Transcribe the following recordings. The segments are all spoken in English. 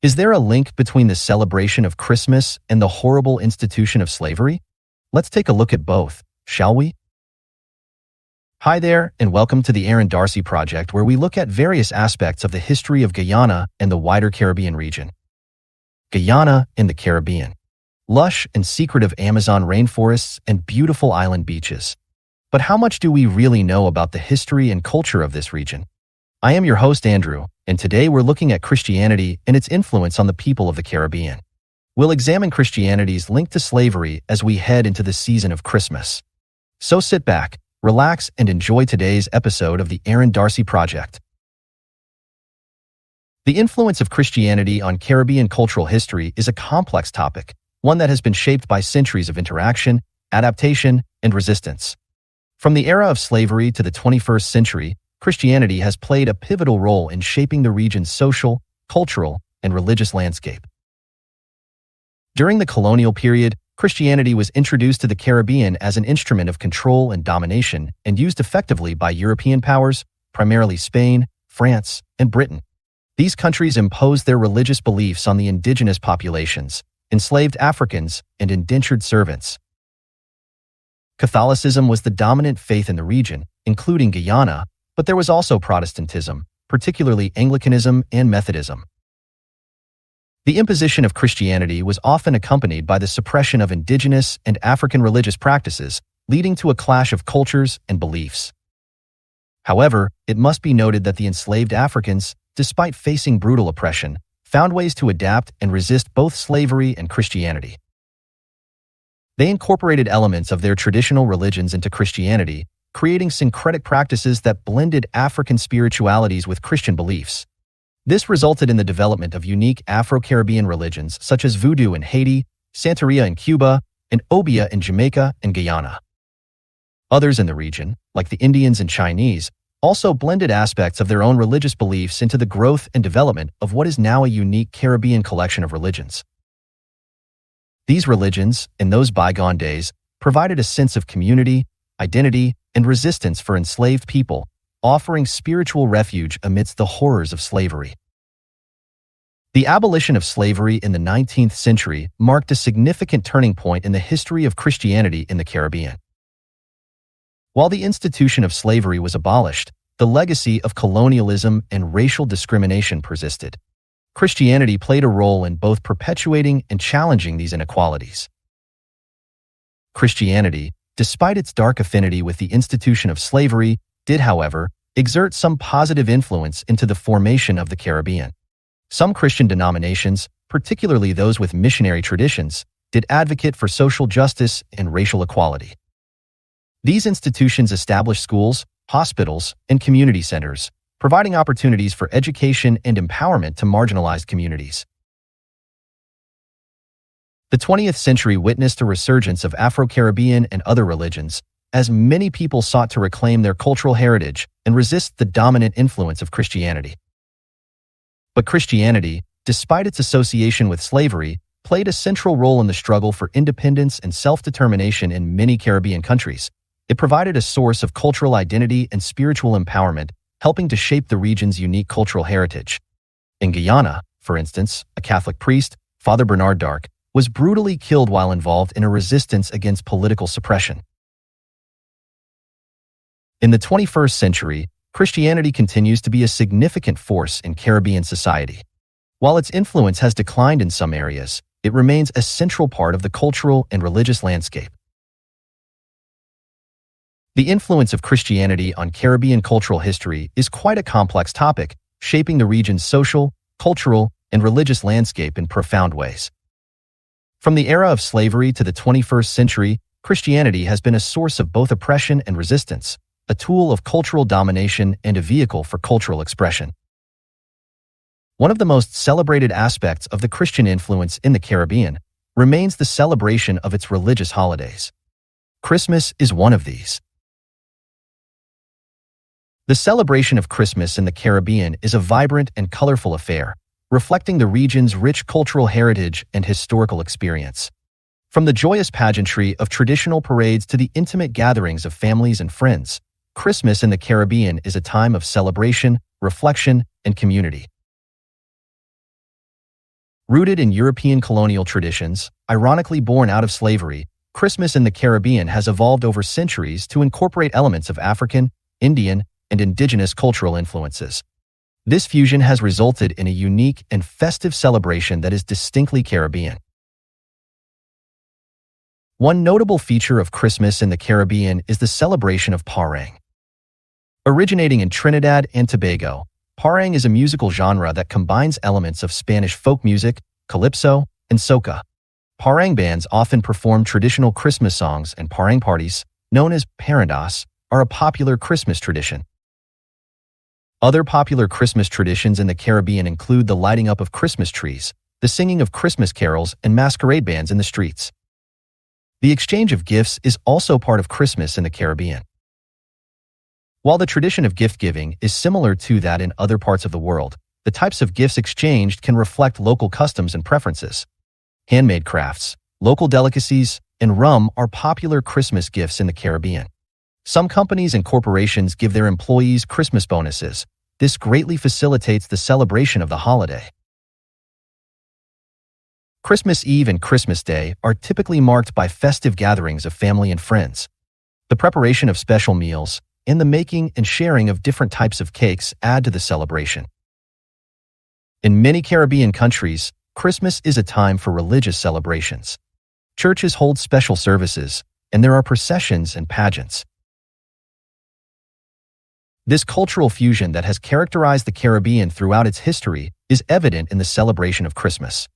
Is there a link between the celebration of Christmas and the horrible institution of slavery? Let's take a look at both, shall we? Hi there, and welcome to the Aaron Darcy Project, where we look at various aspects of the history of Guyana and the wider Caribbean region. Guyana in the Caribbean. Lush and secretive Amazon rainforests and beautiful island beaches. But how much do we really know about the history and culture of this region? I am your host, Andrew, and today we're looking at Christianity and its influence on the people of the Caribbean. We'll examine Christianity's link to slavery as we head into the season of Christmas. So sit back, relax, and enjoy today's episode of the Aaron Darcy Project. The influence of Christianity on Caribbean cultural history is a complex topic, one that has been shaped by centuries of interaction, adaptation, and resistance. From the era of slavery to the 21st century, Christianity has played a pivotal role in shaping the region's social, cultural, and religious landscape. During the colonial period, Christianity was introduced to the Caribbean as an instrument of control and domination and used effectively by European powers, primarily Spain, France, and Britain. These countries imposed their religious beliefs on the indigenous populations, enslaved Africans, and indentured servants. Catholicism was the dominant faith in the region, including Guyana, but there was also Protestantism, particularly Anglicanism and Methodism. The imposition of Christianity was often accompanied by the suppression of indigenous and African religious practices, leading to a clash of cultures and beliefs. However, it must be noted that the enslaved Africans, despite facing brutal oppression, found ways to adapt and resist both slavery and Christianity. They incorporated elements of their traditional religions into Christianity, creating syncretic practices that blended African spiritualities with Christian beliefs. This resulted in the development of unique Afro-Caribbean religions such as Voodoo in Haiti, Santeria in Cuba, and Obeah in Jamaica and Guyana. Others in the region, like the Indians and Chinese, also blended aspects of their own religious beliefs into the growth and development of what is now a unique Caribbean collection of religions. These religions, in those bygone days, provided a sense of community, identity, and resistance for enslaved people, offering spiritual refuge amidst the horrors of slavery. The abolition of slavery in the 19th century marked a significant turning point in the history of Christianity in the Caribbean. While the institution of slavery was abolished, the legacy of colonialism and racial discrimination persisted. Christianity played a role in both perpetuating and challenging these inequalities. Christianity, despite its dark affinity with the institution of slavery, did, however, exert some positive influence into the formation of the Caribbean. Some Christian denominations, particularly those with missionary traditions, did advocate for social justice and racial equality. These institutions established schools, hospitals, and community centers, providing opportunities for education and empowerment to marginalized communities. The 20th century witnessed a resurgence of Afro-Caribbean and other religions, as many people sought to reclaim their cultural heritage and resist the dominant influence of Christianity. But Christianity, despite its association with slavery, played a central role in the struggle for independence and self-determination in many Caribbean countries. It provided a source of cultural identity and spiritual empowerment, helping to shape the region's unique cultural heritage. In Guyana, for instance, a Catholic priest, Father Bernard Darc, was brutally killed while involved in a resistance against political suppression. In the 21st century, Christianity continues to be a significant force in Caribbean society. While its influence has declined in some areas, it remains a central part of the cultural and religious landscape. The influence of Christianity on Caribbean cultural history is quite a complex topic, shaping the region's social, cultural, and religious landscape in profound ways. From the era of slavery to the 21st century, Christianity has been a source of both oppression and resistance, a tool of cultural domination and a vehicle for cultural expression. One of the most celebrated aspects of the Christian influence in the Caribbean remains the celebration of its religious holidays. Christmas is one of these. The celebration of Christmas in the Caribbean is a vibrant and colorful affair, reflecting the region's rich cultural heritage and historical experience. From the joyous pageantry of traditional parades to the intimate gatherings of families and friends, Christmas in the Caribbean is a time of celebration, reflection, and community. Rooted in European colonial traditions, ironically born out of slavery, Christmas in the Caribbean has evolved over centuries to incorporate elements of African, Indian, and indigenous cultural influences. This fusion has resulted in a unique and festive celebration that is distinctly Caribbean. One notable feature of Christmas in the Caribbean is the celebration of parang. Originating in Trinidad and Tobago, parang is a musical genre that combines elements of Spanish folk music, calypso, and soca. Parang bands often perform traditional Christmas songs, and parang parties, known as parandas, are a popular Christmas tradition. Other popular Christmas traditions in the Caribbean include the lighting up of Christmas trees, the singing of Christmas carols, and masquerade bands in the streets. The exchange of gifts is also part of Christmas in the Caribbean. While the tradition of gift-giving is similar to that in other parts of the world, the types of gifts exchanged can reflect local customs and preferences. Handmade crafts, local delicacies, and rum are popular Christmas gifts in the Caribbean. Some companies and corporations give their employees Christmas bonuses. This greatly facilitates the celebration of the holiday. Christmas Eve and Christmas Day are typically marked by festive gatherings of family and friends. The preparation of special meals and the making and sharing of different types of cakes add to the celebration. In many Caribbean countries, Christmas is a time for religious celebrations. Churches hold special services, and there are processions and pageants. This cultural fusion that has characterized the Caribbean throughout its history is evident in the celebration of Christmas.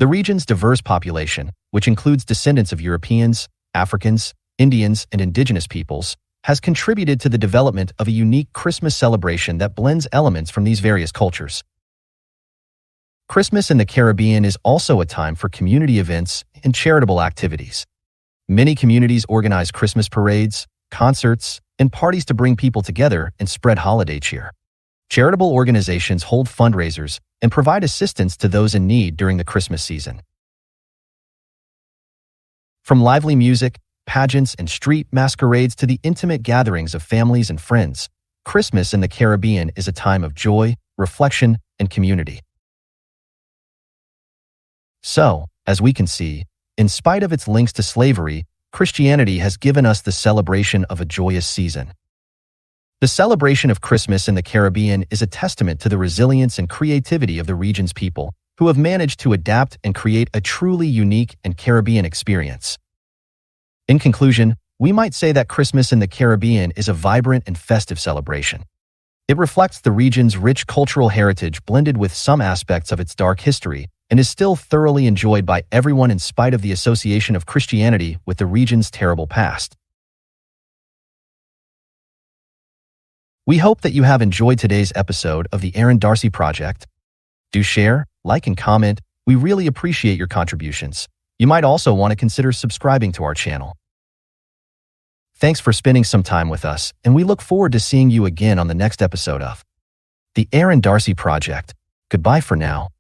The region's diverse population, which includes descendants of Europeans, Africans, Indians, and indigenous peoples, has contributed to the development of a unique Christmas celebration that blends elements from these various cultures. Christmas in the Caribbean is also a time for community events and charitable activities. Many communities organize Christmas parades, concerts, and parties to bring people together and spread holiday cheer. Charitable organizations hold fundraisers and provide assistance to those in need during the Christmas season. From lively music, pageants, and street masquerades to the intimate gatherings of families and friends, Christmas in the Caribbean is a time of joy, reflection, and community. So, as we can see, in spite of its links to slavery, Christianity has given us the celebration of a joyous season. The celebration of Christmas in the Caribbean is a testament to the resilience and creativity of the region's people, who have managed to adapt and create a truly unique and Caribbean experience. In conclusion, we might say that Christmas in the Caribbean is a vibrant and festive celebration. It reflects the region's rich cultural heritage blended with some aspects of its dark history, and is still thoroughly enjoyed by everyone in spite of the association of Christianity with the region's terrible past. We hope that you have enjoyed today's episode of the Aaron Darcy Project. Do share, like, and comment. We really appreciate your contributions. You might also want to consider subscribing to our channel. Thanks for spending some time with us, and we look forward to seeing you again on the next episode of the Aaron Darcy Project. Goodbye for now.